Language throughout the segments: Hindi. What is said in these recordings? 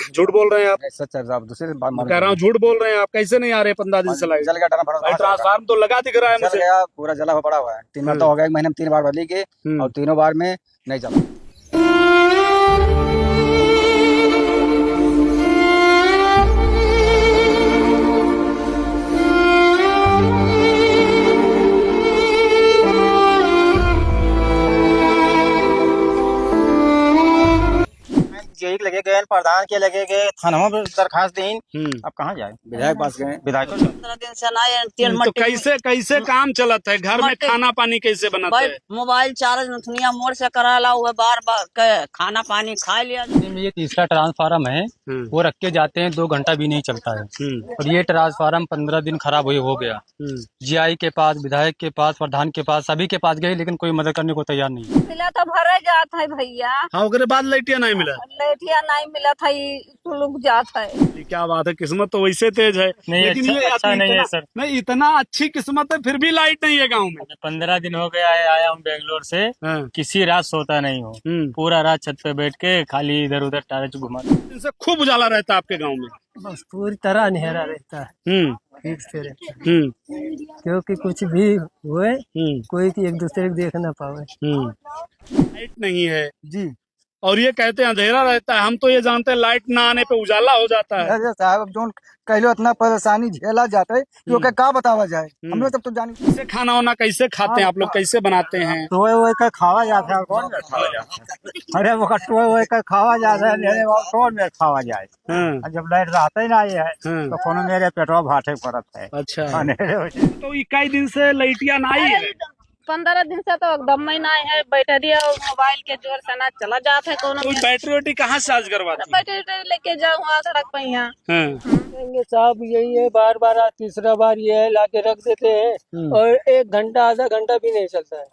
झूठ बोल रहे हैं आप। सच है साहब, दूसरे बात कह रहा हूँ झूठ बोल रहे हैं आप। कैसे नहीं आ रहे 15 दिन से लाइट? जल गया ट्रांसफार्मर तो लगा दिख रहा है जल मुझे। गया, पूरा जला हुआ पड़ा हुआ है। 3 मरतबा हो गया, एक महीने में 3 बार बदली की और तीनों बार में नहीं जला। यही लगे गए, प्रधान के लगे गए, थाना में दरखास्त दी। अब कहाँ जाए? विधायक पास गए, विधायक 15 दिन से लाए तेल तो कैसे कैसे काम चलत है घर में? खाना पानी कैसे बनाते भाई हैं? मोबाइल चार्ज नथुनिया मोड़ से कराला हुआ, बार बार खाना पानी खा लिया। ये तीसरा ट्रांसफार्म है, वो रख के जाते हैं, 2 घंटा भी नहीं चलता है। और ये ट्रांसफार्म 15 दिन खराब हो गया। जीआई के पास, विधायक के पास, प्रधान के पास, सभी के पास गए, लेकिन कोई मदद करने को तैयार नहीं। मिला तो भरे जात है भैया। हाँ, उसके बाद लाइटिया नहीं मिला। लैठिया नहीं मिला था, लोग जात है। क्या बात है, किस्मत तो वैसे तेज है। नहीं, लेकिन ये अच्छा नहीं है सर। नहीं, इतना अच्छी किस्मत है फिर भी लाइट नहीं है गाँव में। 15 दिन हो गया है, आया हूँ बेंगलोर से। किसी रात सोता नहीं हूँ, पूरा रात छत पे बैठ के खाली इधर उधर टारच घुमा। इनसे खूब उजाला रहता है आपके गाँव में? बस पूरी तरह अंधेरा रहता है, ठीक से रहता है। क्योंकि कुछ भी हुए कोई एक दूसरे को देख ना पावे। लाइट नहीं है जी, और ये कहते हैं अंधेरा रहता है। हम तो ये जानते हैं लाइट ना आने पे उजाला हो जाता है। अरे साहब, जो कहलो इतना परेशानी झेला जाता है, क्योंकि का बतावा जाए, हम लोग तब तो जानी। कैसे खाना वाना कैसे खाते हैं आप लोग, कैसे बनाते हैं? टोए वोए का खावा जाता है, कौन में खावा जाता है? अरे वो टोए वोए का खावा जाता है, कौन में खावा जाए? जब लाइट रहता ही नहीं है तो कोनो मेरे पेटवा भाटे पड़त है। अच्छा, तो 21 दिन से लाइटिया नहीं है? 15 दिन से तो एकदम ही नहीं है। बैटरी और मोबाइल के जोर से ना चला जाता है। कोनो तो बैटरी वोटरी कहाँ चार्ज करवाते हैं? बैटरी लेके जाऊँ सड़क पे यहाँ। साहब यही है, बार बार तीसरा बार ये है, लाके रख देते हैं और 1 घंटा आधा घंटा भी नहीं चलता है।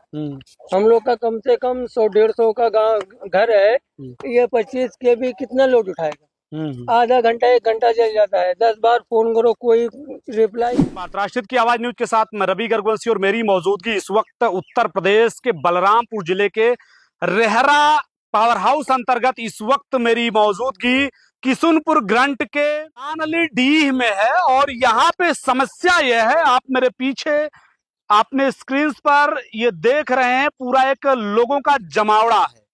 हम लोग का कम से कम 100-150 का गाँव घर है, ये 25 के भी कितना लोड उठाएगा? आधा घंटा 1 घंटा चल जाता है। 10 बार फोन करो, कोई रिप्लाई। राष्ट्रहित की आवाज न्यूज के साथ मैं रवि गर्गवंशी और मेरी मौजूदगी इस वक्त उत्तर प्रदेश के बलरामपुर जिले के रेहरा पावर हाउस अंतर्गत इस वक्त मेरी मौजूदगी किशुनपुर ग्रंट के आनली डीह में है। और यहाँ पे समस्या यह है, आप मेरे पीछे आपने स्क्रीन पर ये देख रहे हैं, पूरा एक लोगों का जमावड़ा है।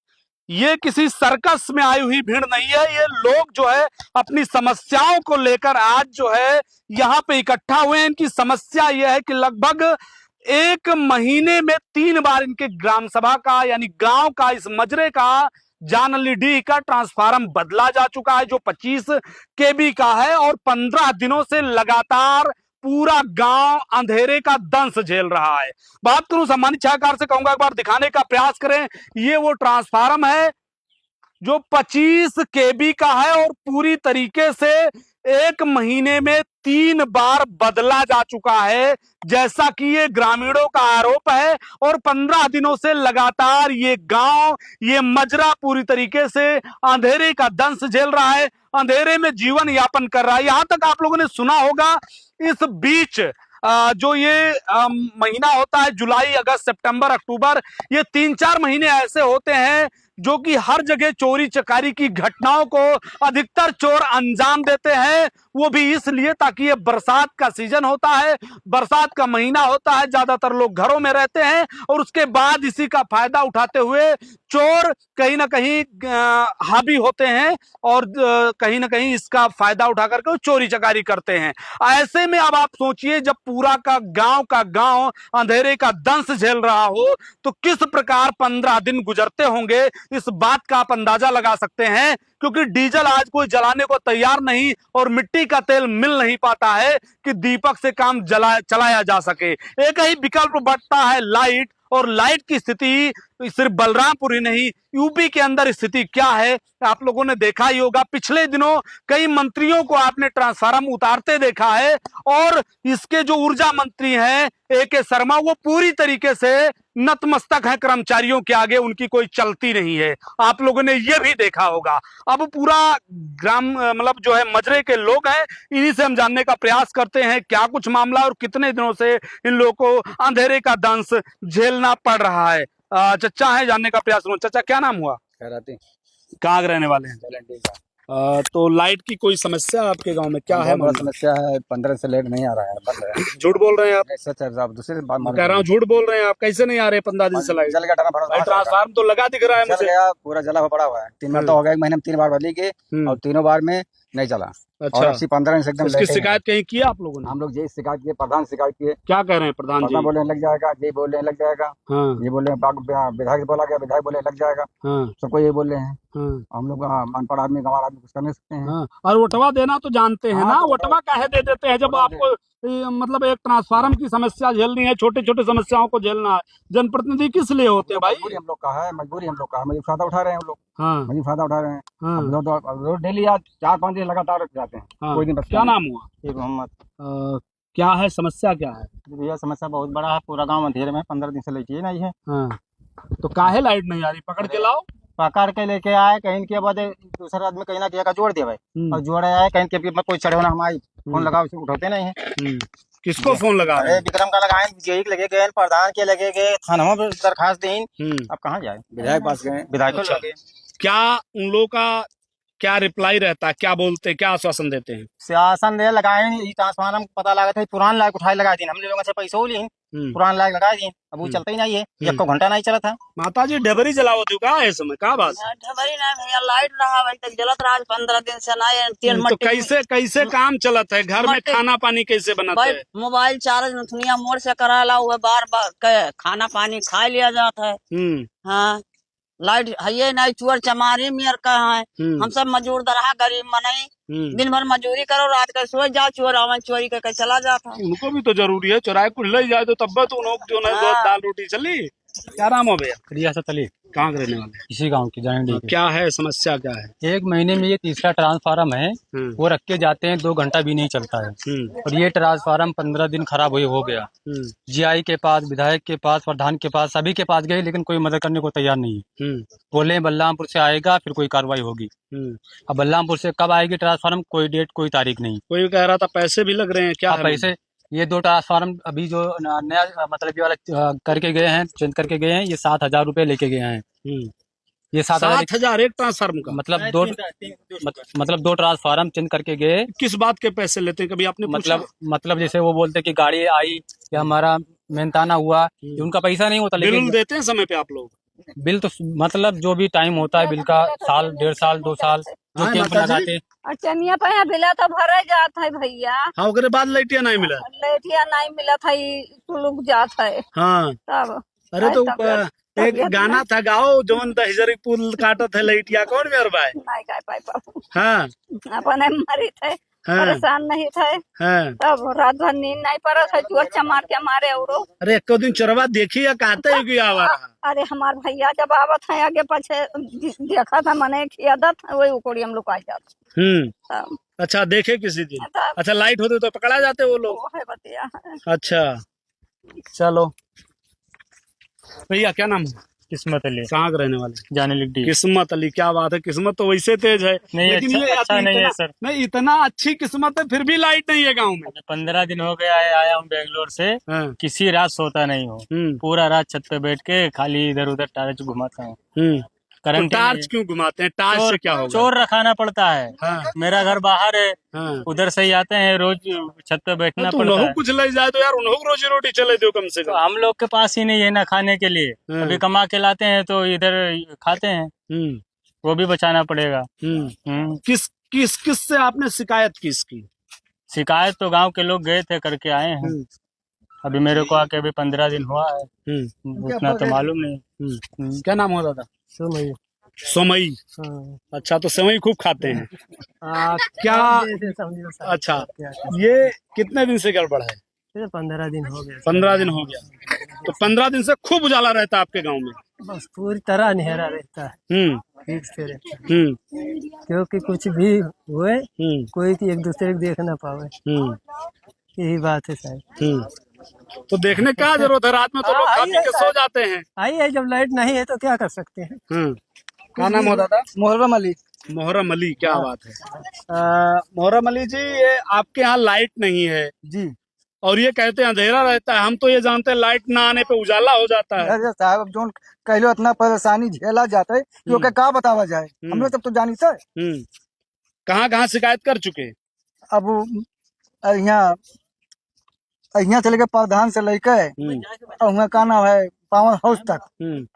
ये किसी सर्कस में आई हुई भीड़ नहीं है। ये लोग जो है अपनी समस्याओं को लेकर आज जो है यहाँ पे इकट्ठा हुए हैं। इनकी समस्या यह है कि लगभग 1 महीने में 3 बार इनके ग्राम सभा का यानी गांव का, इस मजरे का, जानली डी का ट्रांसफार्मर बदला जा चुका है जो 25 केबी का है। और 15 दिनों से लगातार पूरा गांव अंधेरे का दंश झेल रहा है। बात करूं सम्मानित छायाकार से, कहूंगा एक बार दिखाने का प्रयास करें। ये वो ट्रांसफार्मर है जो 25 केबी का है और पूरी तरीके से 1 महीने में 3 बार बदला जा चुका है, जैसा कि ये ग्रामीणों का आरोप है। और 15 दिनों से लगातार ये गांव, ये मजरा पूरी तरीके से अंधेरे का दंश झेल रहा है, अंधेरे में जीवन यापन कर रहा है। यहां तक आप लोगों ने सुना होगा, इस बीच जो ये महीना होता है, जुलाई, अगस्त, सितंबर, अक्टूबर, ये 3-4 महीने ऐसे होते हैं जो कि हर जगह चोरी चकारी की घटनाओं को अधिकतर चोर अंजाम देते हैं। वो भी इसलिए ताकि ये बरसात का सीजन होता है, बरसात का महीना होता है, ज्यादातर लोग घरों में रहते हैं और उसके बाद इसी का फायदा उठाते हुए चोर कहीं ना कहीं हावी होते हैं और कहीं ना कहीं इसका फायदा उठा करके चोरी चकारी करते हैं। ऐसे में अब आप सोचिए, जब पूरा का गांव अंधेरे का दंश झेल रहा हो तो किस प्रकार 15 दिन गुजरते होंगे, इस बात का आप अंदाजा लगा सकते हैं। क्योंकि डीजल आज कोई जलाने को तैयार नहीं और मिट्टी का तेल मिल नहीं पाता है कि दीपक से काम चलाया जा सके। एक ही विकल्प बचता है, लाइट। और लाइट की स्थिति सिर्फ बलरामपुर ही नहीं, यूपी के अंदर स्थिति क्या है आप लोगों ने देखा ही होगा। पिछले दिनों कई मंत्रियों को आपने ट्रांसफार्मर उतारते देखा है और इसके जो ऊर्जा मंत्री हैं AK शर्मा, वो पूरी तरीके से नतमस्तक हैं कर्मचारियों के आगे, उनकी कोई चलती नहीं है। आप लोगों ने ये भी देखा होगा। अब पूरा ग्राम मतलब जो है मजरे के लोग हैं, इन्हीं से हम जानने का प्रयास करते हैं क्या कुछ मामला और कितने दिनों से इन लोगों को अंधेरे का दंश झेलना पड़ रहा है। चचा है, जानने का प्रयास करूं। चचा, क्या नाम हुआ? खैराती। कहाँ के रहने वाले हैं? तो लाइट की कोई समस्या आपके गांव में क्या है? बहुत बड़ा समस्या है, 15 से लेट नहीं आ रहा है, बंद है। झूठ बोल रहे हैं आप? सच है साहब, दूसरे बात मैं कह रहा हूँ झूठ बोल रहे हैं आप। कैसे नहीं आ रहे 15 दिन से लाइट? जल गया भाई ट्रांसफार्म तो लगा दिख रहा है जल मुझे। गया, पूरा जला हुआ पड़ा हुआ है। 3 बार तो हो गया, एक महीने में 3 बार बदली के और तीनों बार में नहीं चला। और अच्छा, अस्सी 15 दिन से एकदम इसकी लेट है। शिकायत कहीं की आप लोगों ने? हम लोग ये शिकायत किए, प्रधान शिकायत किए। क्या कह रहे हैं प्रधान जी? प्रधान बोले लग जाएगा, ये बोले लग जाएगा, हाँ ये बोले विधायक बोला गया, विधायक बोले लग जाएगा, हाँ सबको ये बोल रहे हैं। हाँ हम लोग अनपढ़ आदमी, गंवार आदमी कुछ कर नहीं सकते हैं। हाँ। और वोटवा देना तो जानते हैं हाँ, ना, तो वोटवा काहे दे देते हैं जब आपको मतलब एक ट्रांसफार्मर की समस्या झेलनी है, छोटे छोटे समस्याओं को झेलना है। जनप्रतिनिधि किस लिए होते हैं भाई? मजबूरी हम लोग का है, मजबूरी हम लोग का है, मजबूरी फायदा उठा रहे हैं हम लोग, हाँ मजबूरी फायदा उठा रहे हैं। हाँ अब रोड डेली आज 4-5 दिन लगातार रुक जाते हैं, हाँ। कोई दिन बस क्या नाम हुआ? ये मोहम्मद। क्या है समस्या, क्या है? भैया समस्या बहुत बड़ा है, पूरा गांव अंधेरे में 15 दिन से लेके नहीं है। हाँ तो काहे लाइट नहीं आ रही? पकड़ के लाओ। पकड़ के लेके आए, कहीं के बाद दूसरा आदमी कहीं ना कहीं का जोड़ दिया भाई, और जोड़ आए कहीं के कोई चढ़े होना, हमारी फोन लगाओ उठाते नहीं है। किसको फोन लगा रहे अरे हैं? विक्रम का लगाए, जेई लगे गए, प्रधान के लगे गए, थाना में दरखास्त दें। अब कहाँ जाए? विधायक पास गए, विधायक को लगे। क्या उन लोगों का क्या रिप्लाई रहता है? क्या बोलते हैं, क्या आश्वासन देते हैं? शासन दे लगाए नहीं, ट्रांसफार्मर पता लगा था, पुरान लाइट उठाए लगा दी, हमने लोगों से पैसे हो लिए, पुरान लाइट लगा दी, अब वो चलता ही नहीं है, 1 घंटा नहीं चला था। माता जी डबरी जलाओ तू का है समय का बात? ढबरी ना भैया, लाइट रहा भाई तक जलत रहा 15 दिन से ना है। तेल तो मट्टी कैसे कैसे काम चलत है? घर में मट्टी- खाना पानी कैसे बनाते भाई हैं? मोबाइल चार्ज नथुनिया मोड़ से कराला हुआ, बार बार खाना पानी खा लिया जाता है। हाँ लाइट है नहीं, चुअर चमारी मियर का है। हम सब मजदूर दरहा, गरीब मनई, दिन भर मजदूरी करो, रात का सो जाओ, चोर आवन चोरी करके चला जाता है। उनको भी तो जरूरी है, चुराए कुछ ले जाए तो तब तो उनको जो है हाँ। दाल रोटी चली। क्या नाम हो भैया? रियासत अली, कहाँ के रहने वाले? इसी गांव की जाने। क्या है समस्या, क्या है? 1 महीने में ये तीसरा ट्रांसफार्म है, वो रख के जाते हैं, 2 घंटा भी नहीं चलता है। और ये ट्रांसफार्म 15 दिन खराब हो गया। जीआई के पास, विधायक के पास, प्रधान के पास, सभी के पास गए, लेकिन कोई मदद करने को तैयार नहीं है। बोले बलरामपुर से आएगा, फिर कोई कार्रवाई होगी। अब बलरामपुर से कब आएगी ट्रांसफार्म, कोई डेट कोई तारीख नहीं। कोई कह रहा था पैसे भी लग रहे हैं, क्या है? पैसे ये 2 ट्रांसफार्म अभी जो नया मतलब ये वाला करके गए हैं, चेंज करके गए हैं, ये 7,000 रुपए लेके गए हैं। ये 7,000 एक ट्रांसफार्म का? मतलब 2 ट्रांसफार्म चेंज करके गए। किस बात के पैसे लेते हैं, कभी आपने मतलब जैसे वो बोलते हैं कि गाड़ी आई या हमारा मेहनताना हुआ, उनका पैसा नहीं होता। बिल लेकिन देते हैं समय पे आप लोग? बिल तो मतलब जो भी टाइम होता है बिल का, साल 1.5 साल 2 साल जो कैंप लगाते। अच्छा मियाँ पैसा बिला तो भरे जात है भैया। हाँ ओकरे बाद लाइटिया नहीं मिला? लेटिया नहीं मिला था, लुक जात है। हाँ तब अरे तो एक गाना था, गाओ जोन दहजरी पुल काटत है लाइटिया, कौन मेरे भाई? नहीं गा पाए पापू, हाँ अपने मरी थे, हाँ परेशान नहीं थे। हाँ। तब रात भर नींद नहीं पड़ा था, चोर चमार के मारे। और अरे एक दिन चोरवा देखी या कहते है कि आवा रहा? अरे हमार भैया जब आवत है आगे पीछे देखा था, मने की आदत है वही उकोड़ी हम लोग आ जाते। अच्छा देखे किसी दिन? अच्छा लाइट होते तो पकड़ा जाते वो लोग? है बतिया। अच्छा चलो भैया, क्या नाम है? किस्मत अली, कहाँ के रहने वाले? जाने लिख दी। किस्मत अली, क्या बात है, किस्मत तो वैसे तेज है। नहीं, लेकिन अच्छा नहीं है सर। नहीं इतना अच्छी किस्मत है, फिर भी लाइट नहीं है गाँव में। 15 दिन हो गया है, आया हूँ बेंगलोर से। हाँ। किसी रात सोता नहीं हूँ, पूरा रात छत पे बैठ के खाली इधर उधर टार्च घुमाता हूँ। तो टार्च क्यों घुमाते हैं? टार्च से क्या होगा? चोर रखाना पड़ता है। हाँ। मेरा घर बाहर है, हाँ। उधर से ही आते हैं, रोज छत पे बैठना तो पड़ता है। कुछ ले जाए तो यार उन्होंने रोजी रोटी चले दो कम से तो कम। हम लोग के पास ही नहीं है ना खाने के लिए, अभी कमा के लाते हैं तो इधर खाते हैं, वो भी बचाना पड़ेगा। किस किस किस से आपने शिकायत किसकी? शिकायत तो गांव के लोग गए थे, करके आए हैं। अभी मेरे को आके अभी 15 दिन हुआ है, उतना तो मालूम नहीं। क्या नाम हो दादा? सोमई। सोमई। अच्छा तो सेवई खूब खाते हैं? क्या? अच्छा ये कितने दिन से गड़बड़ है? 15 दिन हो गया। 15 दिन हो गया। तो 15 दिन से खूब उजाला रहता है आपके गांव में? बस पूरी तरह अंधेरा रहता है, ठीक से रहता है। क्योंकि कुछ भी हुए कोई एक दूसरे को देख ना पावे, यही बात है साहब। तो देखने का जरूरत है, रात में तो लोग खा पी के सो जाते हैं। आइए, जब लाइट नहीं है तो क्या कर सकते हैं। क्या नाम हो दादा? मोहर्रम अली। मोहर्रम अली, क्या बात है। मोहर्रम अली जी, ये आपके यहाँ लाइट नहीं है जी, और ये कहते हैं अंधेरा रहता है। हम तो ये जानते हैं लाइट ना आने पे उजाला हो जाता है। अरे साहब जो कहलो इतना परेशानी झेला जाता है, क्योंकि का बतावा जाए, हम लोग तब तो जानी था। कहाँ शिकायत कर चुके? अब यहाँ यहाँ से लेके प्रधान से लेके और वहाँ का नाम है पावर हाउस तक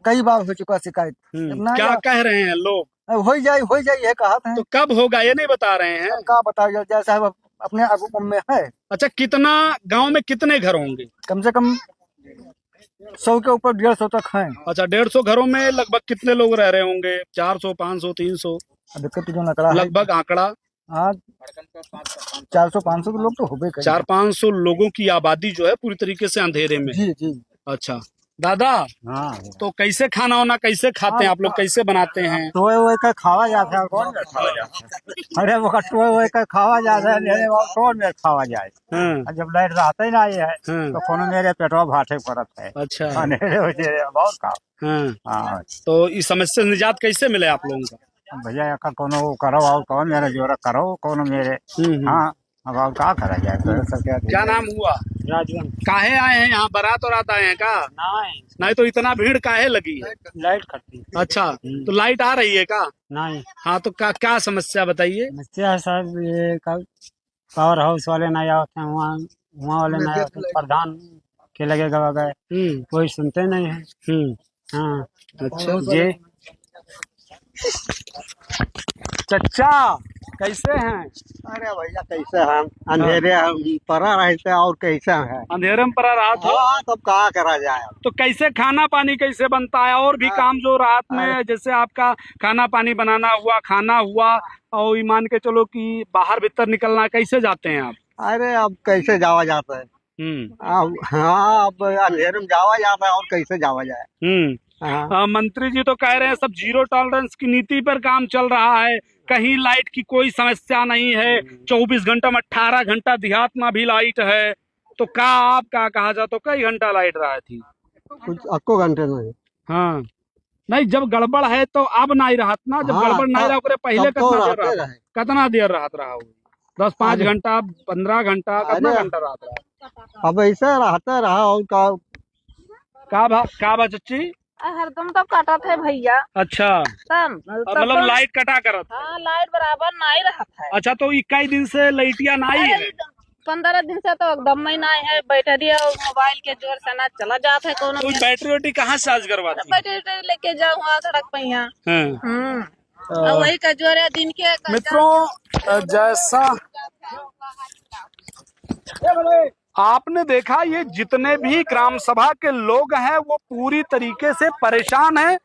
कई बार हो चुका शिकायत। क्या कह रहे हैं लोग? हो जाए ये कहा था। तो कब होगा ये नहीं बता रहे हैं? क्या बताओ, जैसा अपने अगुम में है। अच्छा, कितना गांव में कितने घर होंगे? कम से कम 100 के ऊपर 150 तक हैं। अच्छा, 150 घरों में लगभग कितने लोग रह रहे होंगे? 400, 500, 300 दिक्कत जो नकला लगभग आंकड़ा? हाँ, 400-500 लोग तो हो गए। 400-500 लोगों की आबादी जो है पूरी तरीके से अंधेरे में। जी जी। अच्छा दादा, हाँ, तो कैसे खाना वाना कैसे खाते हैं आप लोग, कैसे बनाते हैं? टोए वोए का खावा जाता है। कौन अरे वो टोए वोए का खावा जाता है, लेने वाला कौन में खावा जाए। जब लाइट रहता ही नहीं है तो कोनो मेरे पेटवा भाटे पड़त है। अच्छा, अंधेरे हो जाए बहुत का। हाँ, तो इस समस्या से निजात कैसे मिले आप लोगों को? भैया का कोनो करो और कौन मेरा जोरा करो कोनो मेरे। हाँ, अब और क्या करा जाए। क्या नाम हुआ? राजवन। काहे आए हैं यहाँ? बारात और आता है का? नहीं तो इतना भीड़ काहे लगी है? लाइट कटती। अच्छा, तो लाइट आ रही है का? नहीं। हाँ, तो क्या समस्या बताइए? समस्या है साहब, ये कल पावर हाउस वाले नहीं आते हैं, वहाँ वाले नहीं आते, प्रधान के लगे गवा गए, कोई सुनते नहीं है। हाँ, अच्छा जी। चचा कैसे हैं? अरे भैया कैसे हम अंधेरे पड़ा रहते और कैसे है अंधेरे में पड़ा रात हो। तब कहाँ करा जाए। तो कैसे खाना पानी कैसे बनता है? और भी काम जो रात में जैसे आपका खाना पानी बनाना हुआ, खाना हुआ, और मान के चलो कि बाहर भीतर निकलना, कैसे जाते हैं आप? अरे अब कैसे जावा जाता है। हाँ, अब अंधेरे में जावा जाता है और कैसे जावा जाए। मंत्री जी तो कह रहे हैं सब जीरो टॉलरेंस की नीति पर काम चल रहा है, कहीं लाइट की कोई समस्या नहीं है, 24 घंटा में 18 घंटा देहात में भी लाइट है। तो क्या आपका कहा जाए तो कई घंटा लाइट रहा थी? कुछ अक्को घंटे नहीं। हाँ, नहीं, जब गड़बड़ है तो अब नहीं रहा ना, जब गड़बड़ नहीं रहा पहले कितना देर रहा? 10-5 घंटा, 15 घंटा, कितना घंटा रहा? अब ऐसे रहता रहा। और का बा चच्ची? हरदम तो कटत है भैया। अच्छा, मतलब लाइट कटा करत? हाँ, लाइट बराबर नहीं रहता है। अच्छा, तो 21 दिन से लाइटिया नहीं है? 15 दिन से तो एकदम ही नहीं है। बैटरी और मोबाइल के जोर से ना चला जाता है। कोनो तो बैटरी वोटी कहाँ चार्ज करवाती? बैटरी लेके जाऊँ सड़क पे यहाँ। वही का जोर है दिन के। मित्रों, जैसा आपने देखा, ये जितने भी ग्राम सभा के लोग हैं वो पूरी तरीके से परेशान हैं,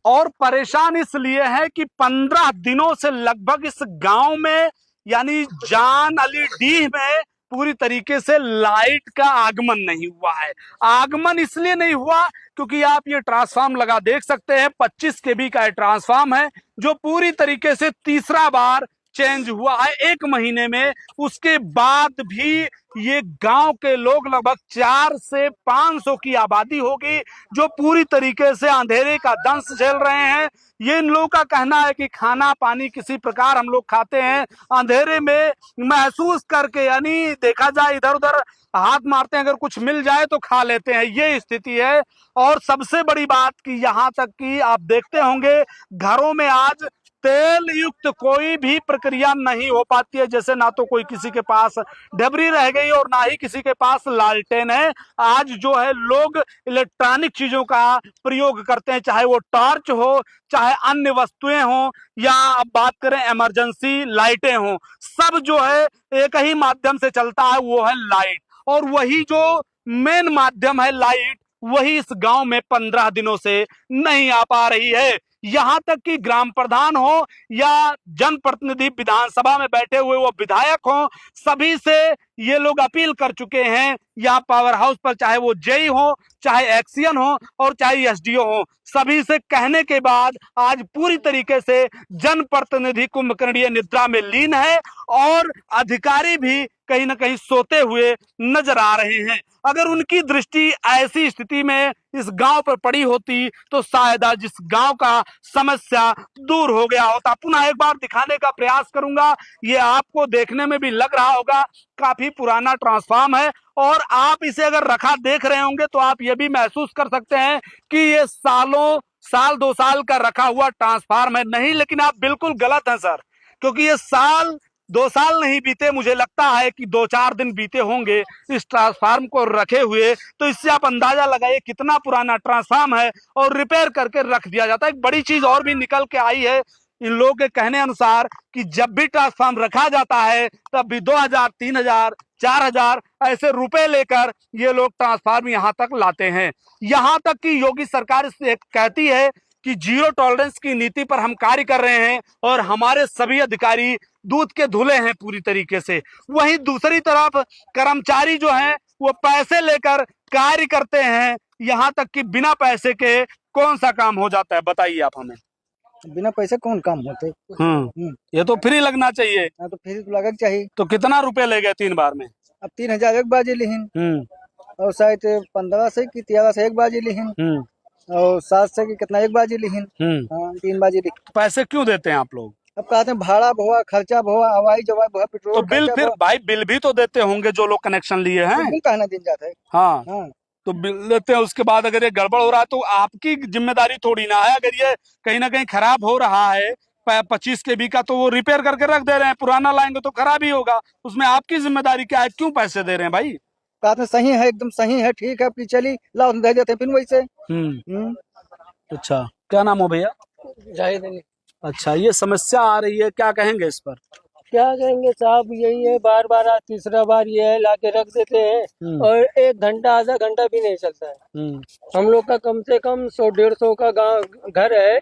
और परेशान इसलिए है कि 15 दिनों से लगभग इस गांव में यानी जान अली डीह में पूरी तरीके से लाइट का आगमन नहीं हुआ है। आगमन इसलिए नहीं हुआ क्योंकि आप ये ट्रांसफार्म लगा देख सकते हैं, 25 kV का ट्रांसफार्म है जो पूरी तरीके से तीसरा बार चेंज हुआ है 1 महीने में। उसके बाद भी ये गांव के लोग लगभग 400 से 500 की आबादी होगी जो पूरी तरीके से अंधेरे का दंश झेल रहे हैं। ये इन लोगों का कहना है कि खाना पानी किसी प्रकार हम लोग खाते हैं अंधेरे में महसूस करके, यानी देखा जाए इधर उधर हाथ मारते हैं, अगर कुछ मिल जाए तो खा लेते हैं, ये स्थिति है। और सबसे बड़ी बात कि यहाँ तक कि आप देखते होंगे घरों में आज तेल युक्त कोई भी प्रक्रिया नहीं हो पाती है, जैसे ना तो कोई किसी के पास डबरी रह गई और ना ही किसी के पास लालटेन है। आज जो है लोग इलेक्ट्रॉनिक चीजों का प्रयोग करते हैं, चाहे वो टॉर्च हो, चाहे अन्य वस्तुएं हो, या अब बात करें इमरजेंसी लाइटें हो, सब जो है एक ही माध्यम से चलता है, वो है लाइट। और वही जो मेन माध्यम है लाइट, वही इस गांव में 15 दिनों से नहीं आ पा रही है। यहां तक कि ग्राम प्रधान हो या जनप्रतिनिधि विधानसभा में बैठे हुए वो विधायक हो, सभी से ये लोग अपील कर चुके हैं यहाँ पावर हाउस पर, चाहे वो जेई हो, चाहे एक्सीएन हो और चाहे एसडीओ हो, सभी से कहने के बाद आज पूरी तरीके से जनप्रतिनिधि कुंभकर्णीय निद्रा में लीन है और अधिकारी भी कहीं ना कहीं सोते हुए नजर आ रहे हैं। अगर उनकी दृष्टि ऐसी स्थिति में इस गांव पर पड़ी होती तो शायद आज इस गांव का समस्या दूर हो गया होता। पुनः एक बार दिखाने का प्रयास करूंगा, ये आपको देखने में भी लग रहा होगा काफी पुराना ट्रांसफार्म है, और आप इसे अगर रखा देख रहे होंगे तो आप ये भी महसूस कर सकते हैं कि ये साल 2 साल का रखा हुआ ट्रांसफार्म है नहीं, लेकिन आप बिल्कुल गलत हैं सर, क्योंकि ये साल 2 साल नहीं बीते, मुझे लगता है कि 2-4 दिन बीते होंगे इस ट्रांसफार्म को रखे हुए। तो इससे आप अंदाजा लगाइए कितना पुराना ट्रांसफार्म है और रिपेयर करके रख दिया जाता है। एक बड़ी चीज और भी निकल के आई है इन लोगों के कहने अनुसार कि जब भी ट्रांसफार्म रखा जाता है तब भी 2000, 3000, 4000 ऐसे रुपए लेकर ये लोग ट्रांसफार्म यहां तक लाते हैं। यहां तक कि योगी सरकार कहती है कि जीरो टॉलरेंस की नीति पर हम कार्य कर रहे हैं और हमारे सभी अधिकारी दूध के धुले हैं पूरी तरीके से। वहीं दूसरी तरफ कर्मचारी जो हैं वो पैसे लेकर कार्य करते हैं, यहां तक कि बिना पैसे के कौन सा काम हो जाता है, बताइए आप हमें। बिना पैसे कौन काम होते? ये तो फ्री लगना चाहिए। तो फ्री तो लगना चाहिए। तो कितना रुपए ले गए 3 बार में? अब 3000 एक बाजी लिहिन और शायद 15 से कि 13 से एक बाजी लिहिन और 7 से कि कितना एक बाजी लिहिन। 3 बाजी लिहिन। पैसे क्यों देते हैं आप लोग? अब कहते हैं भाड़ा भुआ, खर्चा भुआ, हवाई जवाब भुआ, पेट्रोल। तो बिल फिर भाई बिल भी तो देते होंगे जो लोग कनेक्शन लिए हैं। बिल कहना दिन जाता है। हाँ तो बिल देते हैं, उसके बाद अगर ये गड़बड़ हो रहा है तो आपकी जिम्मेदारी थोड़ी ना है। अगर ये कहीं ना कहीं खराब हो रहा है 25 kb का तो वो रिपेयर करके रख दे रहे हैं, पुराना लाएंगे तो खराब ही होगा। उसमें आपकी जिम्मेदारी क्या है? क्यों पैसे दे रहे हैं भाई? कहते हैं सही है, एकदम सही है, ठीक है, फिर चली लाओ दे देते हैं फिर वैसे। अच्छा, क्या नाम हो भैया? जाहिद अली। अच्छा, ये समस्या आ रही है, क्या कहेंगे इस पर? क्या कहेंगे साहब, यही है, बार बार तीसरा बार ये है लाके रख देते हैं और 1 घंटा आधा घंटा भी नहीं चलता है। हम लोग का कम से कम 100-150 का गांव घर है,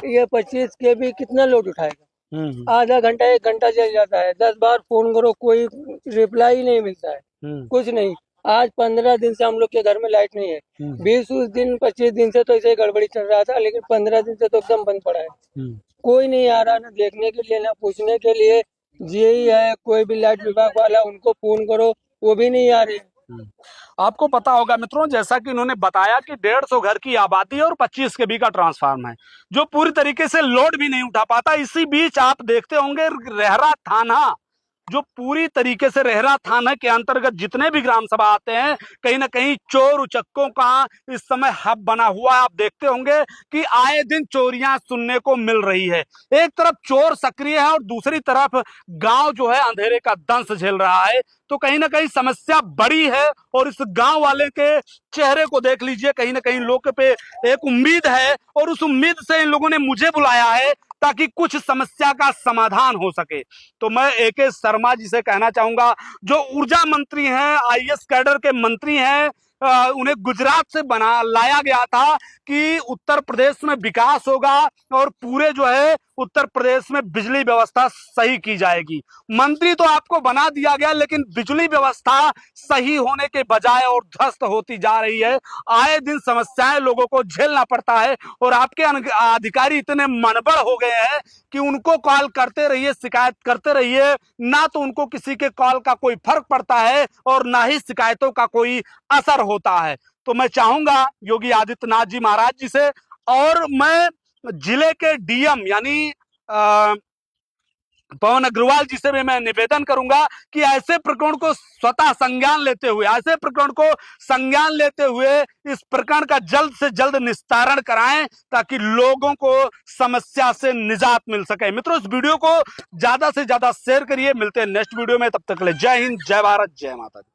ये 25 के भी कितना लोड उठाएगा? आधा घंटा 1 घंटा चल जाता है। 10 बार फोन करो, कोई रिप्लाई नहीं मिलता है, कुछ नहीं। आज 15 दिन से हम लोग के घर में लाइट नहीं है। 20 दिन 25 दिन से तो ऐसे गड़बड़ी चल रहा था, लेकिन 15 दिन से तो एकदम बंद पड़ा है। कोई नहीं आ रहा, ना देखने के लिए ना पूछने के लिए। यही है, कोई भी लाइट विभाग वाला उनको फोन करो, वो भी नहीं आ रहे। आपको पता होगा मित्रों, जैसा कि उन्होंने बताया कि 150 घर की आबादी और 25 kb का ट्रांसफार्म है जो पूरी तरीके से लोड भी नहीं उठा पाता। इसी बीच आप देखते होंगे रेहरा थाना, जो पूरी तरीके से रेहरा थाना के अंतर्गत जितने भी ग्राम सभा आते हैं, कहीं ना कहीं चोर उचक्कों का इस समय हब बना हुआ है। आप देखते होंगे कि आए दिन चोरियां सुनने को मिल रही है। एक तरफ चोर सक्रिय है और दूसरी तरफ गांव जो है अंधेरे का दंश झेल रहा है। तो कहीं ना कहीं समस्या बड़ी है और इस गांव वाले के चेहरे को देख लीजिए, कहीं ना कहीं लोग पे एक उम्मीद है और उस उम्मीद से इन लोगों ने मुझे बुलाया है ताकि कुछ समस्या का समाधान हो सके। तो मैं AK शर्मा जी से कहना चाहूंगा, जो ऊर्जा मंत्री हैं, IAS कैडर के मंत्री हैं, उन्हें गुजरात से लाया गया था कि उत्तर प्रदेश में विकास होगा और पूरे जो है उत्तर प्रदेश में बिजली व्यवस्था सही की जाएगी। मंत्री तो आपको बना दिया गया, लेकिन बिजली व्यवस्था सही होने के बजाय और ध्वस्त होती जा रही है। आए दिन समस्याएं लोगों को झेलना पड़ता है और आपके अधिकारी इतने मनबड़ हो गए हैं कि उनको कॉल करते रहिए, शिकायत करते रहिए, ना तो उनको किसी के कॉल का कोई फर्क पड़ता है और ना ही शिकायतों का कोई असर होता है। तो मैं चाहूंगा योगी आदित्यनाथ जी महाराज जी से, और मैं जिले के DM यानी पवन अग्रवाल जी से भी मैं निवेदन करूंगा कि ऐसे प्रकरण को स्वतः संज्ञान लेते हुए इस प्रकरण का जल्द से जल्द निस्तारण कराएं ताकि लोगों को समस्या से निजात मिल सके। मित्रों, इस वीडियो को ज्यादा से ज्यादा शेयर करिए। मिलते हैं नेक्स्ट वीडियो में, तब तक के लिए जय हिंद, जय भारत, जय माता दी।